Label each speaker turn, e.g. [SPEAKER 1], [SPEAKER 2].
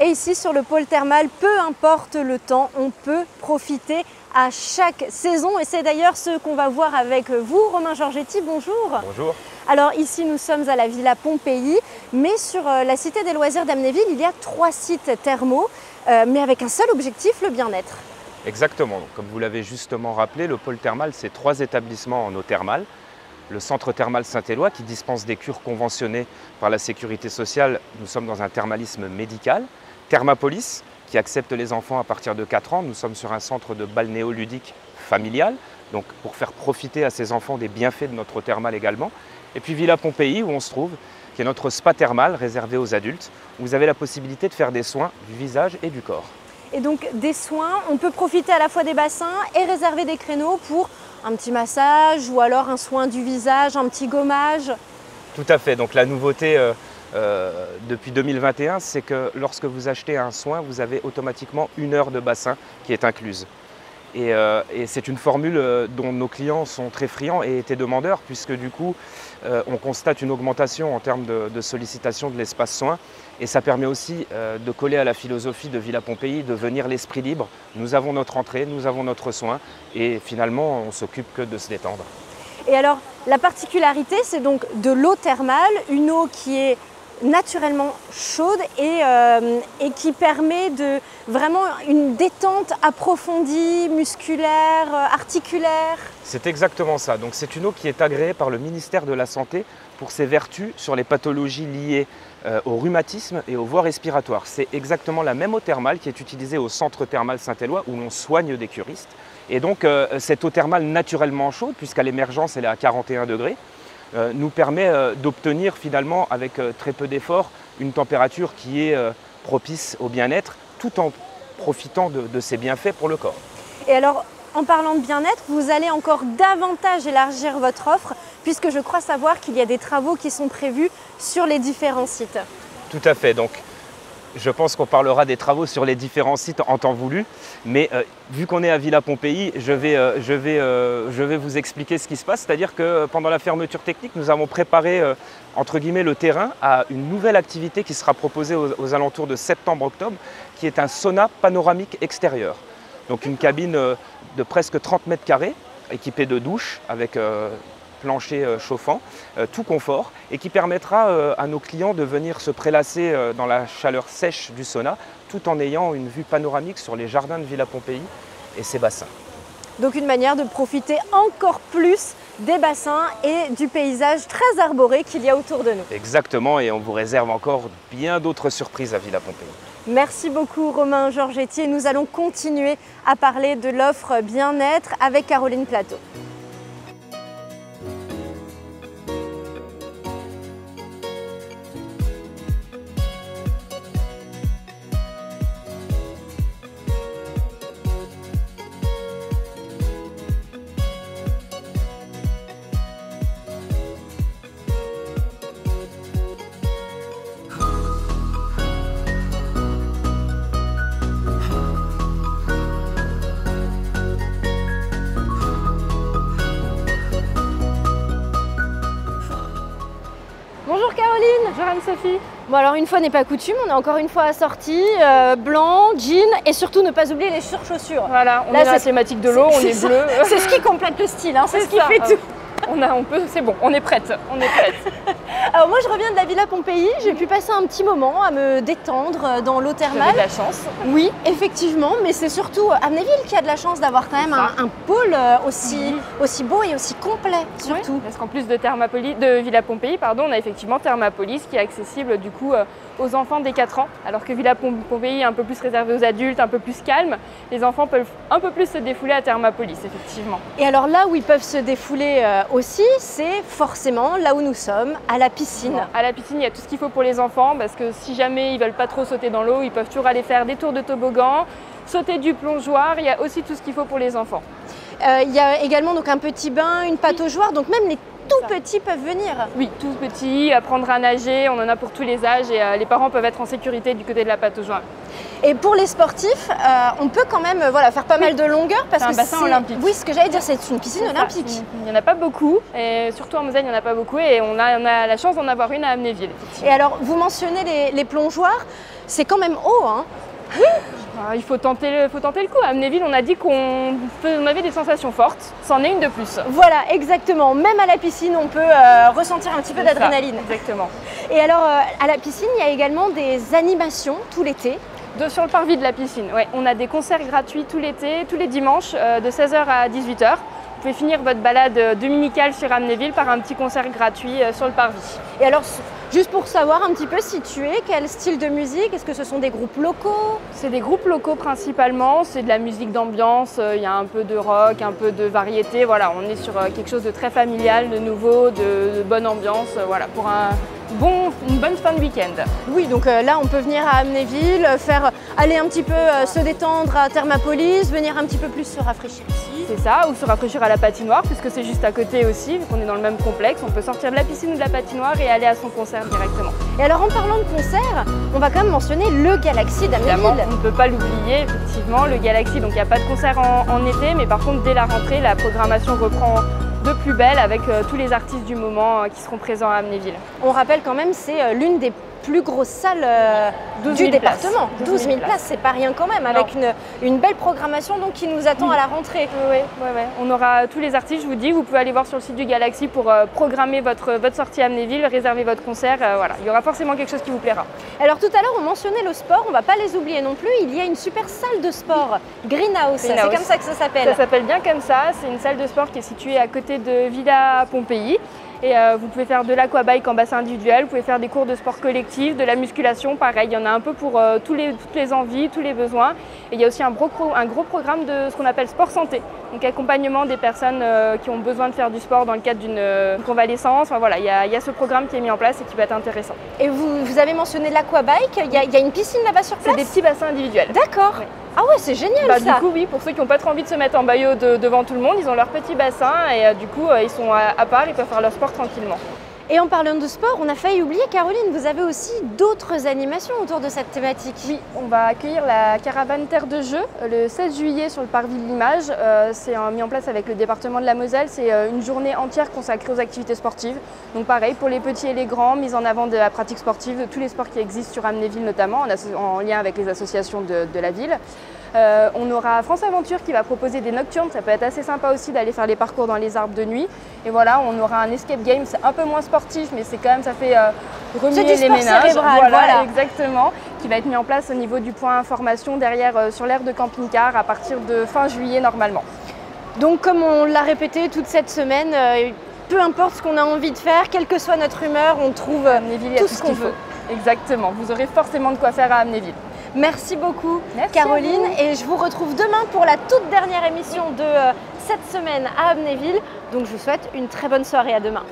[SPEAKER 1] Et ici sur le pôle thermal, peu importe le temps, on peut profiter à chaque saison. Et c'est d'ailleurs ce qu'on va voir avec vous, Romain Georgetti. Bonjour.
[SPEAKER 2] Bonjour.
[SPEAKER 1] Alors ici nous sommes à la Villa Pompéi, mais sur la cité des loisirs d'Amnéville, il y a 3 sites thermaux, mais avec un seul objectif, le bien-être.
[SPEAKER 2] Exactement. Comme vous l'avez justement rappelé, le pôle thermal, c'est 3 établissements en eau thermale. Le centre thermal Saint-Éloi qui dispense des cures conventionnées par la sécurité sociale. Nous sommes dans un thermalisme médical. Thermapolis qui accepte les enfants à partir de 4 ans. Nous sommes sur un centre de balnéoludique familial, donc pour faire profiter à ces enfants des bienfaits de notre eau thermale également. Et puis Villa Pompéi où on se trouve, qui est notre spa thermal réservé aux adultes, où vous avez la possibilité de faire des soins du visage et du corps.
[SPEAKER 1] Et donc des soins, on peut profiter à la fois des bassins et réserver des créneaux pour un petit massage ou alors un soin du visage, un petit gommage.
[SPEAKER 2] Tout à fait, donc la nouveauté depuis 2021, c'est que lorsque vous achetez un soin, vous avez automatiquement 1 heure de bassin qui est incluse. Et c'est une formule dont nos clients sont très friands et étaient demandeurs, puisque du coup, on constate une augmentation en termes de sollicitation de l'espace soins. Et ça permet aussi de coller à la philosophie de Villa Pompéi, de venir l'esprit libre. Nous avons notre entrée, nous avons notre soin, et finalement, on ne s'occupe que de se détendre.
[SPEAKER 1] Et alors, la particularité, c'est donc de l'eau thermale, une eau qui est naturellement chaude et qui permet de vraiment une détente approfondie, musculaire, articulaire.
[SPEAKER 2] C'est exactement ça. Donc c'est une eau qui est agréée par le ministère de la Santé pour ses vertus sur les pathologies liées au rhumatisme et aux voies respiratoires. C'est exactement la même eau thermale qui est utilisée au centre thermal Saint-Éloi où l'on soigne des curistes. Et donc cette eau thermale naturellement chaude, puisqu'à l'émergence elle est à 41 degrés, nous permet d'obtenir finalement avec très peu d'efforts une température qui est propice au bien-être tout en profitant de ses bienfaits pour le corps.
[SPEAKER 1] Et alors en parlant de bien-être, vous allez encore davantage élargir votre offre puisque je crois savoir qu'il y a des travaux qui sont prévus sur les différents sites.
[SPEAKER 2] Tout à fait, donc je pense qu'on parlera des travaux sur les différents sites en temps voulu, mais vu qu'on est à Villa Pompéi, je vais vous expliquer ce qui se passe, c'est-à-dire que pendant la fermeture technique, nous avons préparé entre guillemets le terrain à une nouvelle activité qui sera proposée aux alentours de septembre-octobre, qui est un sauna panoramique extérieur. Donc une cabine de presque 30 mètres carrés, équipée de douches avec plancher chauffant, tout confort, et qui permettra à nos clients de venir se prélasser dans la chaleur sèche du sauna, tout en ayant une vue panoramique sur les jardins de Villa Pompéi et ses bassins.
[SPEAKER 1] Donc une manière de profiter encore plus des bassins et du paysage très arboré qu'il y a autour de nous.
[SPEAKER 2] Exactement, et on vous réserve encore bien d'autres surprises à Villa Pompéi.
[SPEAKER 1] Merci beaucoup Romain Georgetti, et nous allons continuer à parler de l'offre bien-être avec Caroline Plateau. Bonjour Caroline.
[SPEAKER 3] Bonjour Anne-Sophie.
[SPEAKER 1] Bon alors une fois n'est pas coutume, on est encore une fois assortis, blanc, jean et surtout ne pas oublier les surchaussures.
[SPEAKER 3] Voilà, on est dans la thématique de l'eau, on est bleu.
[SPEAKER 1] C'est ce qui complète le style, hein, c'est ce qui fait tout.
[SPEAKER 3] C'est bon, on est prête,
[SPEAKER 1] Alors moi je reviens de la Villa Pompéi, j'ai pu passer un petit moment à me détendre dans l'eau thermale.
[SPEAKER 3] Vous avez de la chance.
[SPEAKER 1] Oui, effectivement, mais c'est surtout Amnéville qui a de la chance d'avoir quand même un pôle aussi beau et aussi complet surtout.
[SPEAKER 3] Oui, parce qu'en plus de Villa Pompéi, on a effectivement Thermapolis qui est accessible du coup aux enfants dès 4 ans, alors que Villa Pompéi est un peu plus réservé aux adultes, un peu plus calme. Les enfants peuvent un peu plus se défouler à Thermapolis, effectivement.
[SPEAKER 1] Et alors là où ils peuvent se défouler aussi, c'est forcément là où nous sommes, à la piscine.
[SPEAKER 3] Bon, à la piscine, il y a tout ce qu'il faut pour les enfants, parce que si jamais ils veulent pas trop sauter dans l'eau, ils peuvent toujours aller faire des tours de toboggan, sauter du plongeoir, il y a aussi tout ce qu'il faut pour les enfants.
[SPEAKER 1] Il y a également donc un petit bain, une pataugeoire, donc même les tout petits peuvent venir.
[SPEAKER 3] Oui, tout petits, apprendre à nager, on en a pour tous les âges et les parents peuvent être en sécurité du côté de la pataugeoire.
[SPEAKER 1] Et pour les sportifs, on peut quand même faire pas mal de longueur parce que
[SPEAKER 3] c'est un bassin olympique.
[SPEAKER 1] Oui, ce que j'allais dire, c'est une piscine olympique.
[SPEAKER 3] Il n'y en a pas beaucoup, et surtout en Moselle, il n'y en a pas beaucoup et on a la chance d'en avoir une à Amnéville.
[SPEAKER 1] Et alors, vous mentionnez les plongeoires. C'est quand même haut, hein.
[SPEAKER 3] Il faut tenter le coup. À Amnéville, on a dit qu'on avait des sensations fortes. C'en est une de plus.
[SPEAKER 1] Voilà, exactement. Même à la piscine, on peut ressentir un petit peu d'adrénaline.
[SPEAKER 3] Exactement.
[SPEAKER 1] Et alors, à la piscine, il y a également des animations tout l'été.
[SPEAKER 3] Sur le parvis de la piscine, ouais. On a des concerts gratuits tout l'été, tous les dimanches, de 16h à 18h. Vous pouvez finir votre balade dominicale sur Amnéville par un petit concert gratuit sur le parvis.
[SPEAKER 1] Et alors, juste pour savoir un petit peu situé, quel style de musique? Est-ce que ce sont des groupes locaux?
[SPEAKER 3] C'est des groupes locaux principalement, c'est de la musique d'ambiance, il y a un peu de rock, un peu de variété. Voilà, on est sur quelque chose de très familial, de nouveau, de bonne ambiance, voilà, pour une bonne fin de week-end.
[SPEAKER 1] Oui, donc là, on peut venir à Amnéville, aller un petit peu se détendre à Thermapolis, venir un petit peu plus se rafraîchir ici.
[SPEAKER 3] C'est ça, ou se rafraîchir à la patinoire, puisque c'est juste à côté aussi, vu qu'on est dans le même complexe. On peut sortir de la piscine ou de la patinoire et aller à son concert directement.
[SPEAKER 1] Et alors, en parlant de concert, on va quand même mentionner le Galaxy d'Amnéville.
[SPEAKER 3] On ne peut pas l'oublier, effectivement, le Galaxy. Donc, il n'y a pas de concert en été, mais par contre, dès la rentrée, la programmation reprend de plus belle avec tous les artistes du moment qui seront présents à Amnéville.
[SPEAKER 1] On rappelle quand même, c'est l'une des plus grosses salles du département. 12 000 places, c'est pas rien quand même, avec une belle programmation donc, qui nous attend à la rentrée.
[SPEAKER 3] Oui. On aura tous les artistes, je vous dis, vous pouvez aller voir sur le site du Galaxy pour programmer votre sortie à Amnéville, réserver votre concert, voilà. Il y aura forcément quelque chose qui vous plaira.
[SPEAKER 1] Alors tout à l'heure, on mentionnait le sport, on ne va pas les oublier non plus, il y a une super salle de sport, Greenhouse, c'est comme ça que ça s'appelle.
[SPEAKER 3] Ça s'appelle bien comme ça, c'est une salle de sport qui est située à côté de Villa Pompéi. Et vous pouvez faire de l'aquabike en bassin individuel, vous pouvez faire des cours de sport collectif, de la musculation, pareil, il y en a un peu pour toutes les envies, tous les besoins. Et il y a aussi un gros programme de ce qu'on appelle sport santé, donc accompagnement des personnes qui ont besoin de faire du sport dans le cadre d'une convalescence. Enfin, voilà, il y a ce programme qui est mis en place et qui va être intéressant.
[SPEAKER 1] Et vous avez mentionné l'aquabike, il y a une piscine là-bas sur place?
[SPEAKER 3] C'est des petits bassins individuels.
[SPEAKER 1] D'accord. Oui. Ah ouais, c'est génial ça.
[SPEAKER 3] Du coup, oui, pour ceux qui n'ont pas trop envie de se mettre en maillot devant tout le monde, ils ont leur petit bassin et du coup, ils sont à part, ils peuvent faire leur sport tranquillement.
[SPEAKER 1] Et en parlant de sport, on a failli oublier, Caroline, vous avez aussi d'autres animations autour de cette thématique.
[SPEAKER 3] Oui, on va accueillir la caravane Terre de Jeux le 16 juillet sur le parvis de l'Image. C'est mis en place avec le département de la Moselle. C'est une journée entière consacrée aux activités sportives. Donc pareil, pour les petits et les grands, mise en avant de la pratique sportive, de tous les sports qui existent sur Amnéville notamment, en lien avec les associations de la ville. On aura France Aventure qui va proposer des nocturnes, ça peut être assez sympa aussi d'aller faire les parcours dans les arbres de nuit. Et voilà, on aura un escape game, c'est un peu moins sportif, mais c'est quand même, ça fait remuer les ménages.
[SPEAKER 1] Cérébral,
[SPEAKER 3] voilà, exactement, qui va être mis en place au niveau du point information derrière sur l'aire de camping-car à partir de fin juillet normalement.
[SPEAKER 1] Donc comme on l'a répété toute cette semaine, peu importe ce qu'on a envie de faire, quelle que soit notre humeur, on trouve tout ce qu'on veut.
[SPEAKER 3] Exactement, vous aurez forcément de quoi faire à Amnéville.
[SPEAKER 1] Merci beaucoup,
[SPEAKER 3] Merci
[SPEAKER 1] Caroline, et je vous retrouve demain pour la toute dernière émission de cette semaine à Amnéville. Donc je vous souhaite une très bonne soirée, à demain.